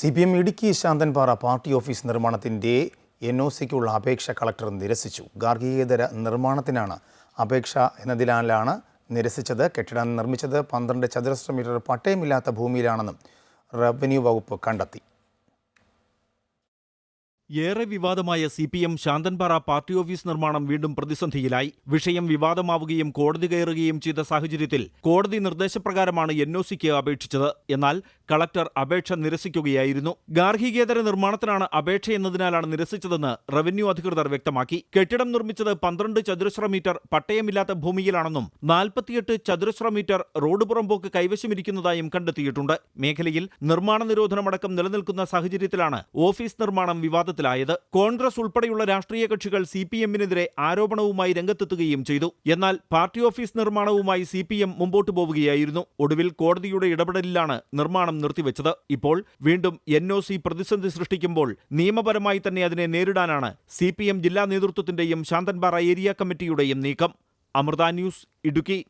CPM Idukki Santhanpara party office നിർമ്മാണത്തിന്റെ NOCക്കുള്ള അപേക്ഷ collector നിരസിച്ചു. ഗാർഹികേതര നിർമ്മാണത്തിനാണ് അപേക്ഷ എന്നതിനാലാണ് നിരസിച്ചത്. കെട്ടിടം നിർമ്മിച്ചത് 12 ചതുരശ്ര മീറ്റർ പട്ടയമില്ലാത്ത ഭൂമിയിലാണെന്നും റവന്യൂ വകുപ്പ് കണ്ടെത്തി. ഏറെ വിവാദമായ CPM ശാന്തൻപാറ പാർട്ടി ഓഫീസ് നിർമ്മാണം വീണ്ടും പ്രതിസന്ധിയിലായി. വിഷയം വിവാദമാവുകയും കോടതി കയറുകയും ചെയ്ത സാഹചര്യത്തിൽ കോടതി നിർദ്ദേശപ്രകാരമാണ് NOCക്ക് അപേക്ഷിച്ചത്. എന്നാൽ കളക്ടർ അപേക്ഷ നിരസിക്കുകയായിരുന്നു. ഗാർഹികേതര നിർമ്മാണത്തിനാണ് അപേക്ഷ എന്നതിനാലാണ് നിരസിച്ചതെന്ന് റവന്യൂ അധികൃതർ വ്യക്തമാക്കി. കെട്ടിടം നിർമ്മിച്ചത് 12 ചതുരശ്ര മീറ്റർ പട്ടയമില്ലാത്ത ഭൂമിയിലാണെന്നും 48 ചതുരശ്ര മീറ്റർ റോഡ് പുറമ്പോക്ക് കൈവശമിരിക്കുന്നതായും കണ്ടെത്തിയിട്ടുണ്ട്. മേഖലയിൽ നിർമ്മാണ നിരോധനമടക്കം നിലനിൽക്കുന്ന സാഹചര്യത്തിലാണ് ഓഫീസ് നിർമ്മാണം വിവാദത്തിൽ. കോൺഗ്രസ് ഉൾപ്പെടെയുള്ള രാഷ്ട്രീയ കക്ഷികൾ CPMനെതിരെ ആരോപണവുമായി രംഗത്തെത്തുകയും ചെയ്തു. എന്നാൽ പാർട്ടി ഓഫീസ് നിർമ്മാണവുമായി CPM മുമ്പോട്ടു പോവുകയായിരുന്നു. ഒടുവിൽ കോടതിയുടെ ഇടപെടലിലാണ് നിർമ്മാണം നിർത്തിവെച്ചത്. ഇപ്പോൾ വീണ്ടും NOC പ്രതിസന്ധി സൃഷ്ടിക്കുമ്പോൾ നിയമപരമായി തന്നെ അതിനെ നേരിടാനാണ് CPM ജില്ലാ നേതൃത്വത്തിന്റെയും ശാന്തൻപാറ ഏരിയ കമ്മിറ്റിയുടെയും നീക്കം. അമൃത ന്യൂസ്, ഇടുക്കി.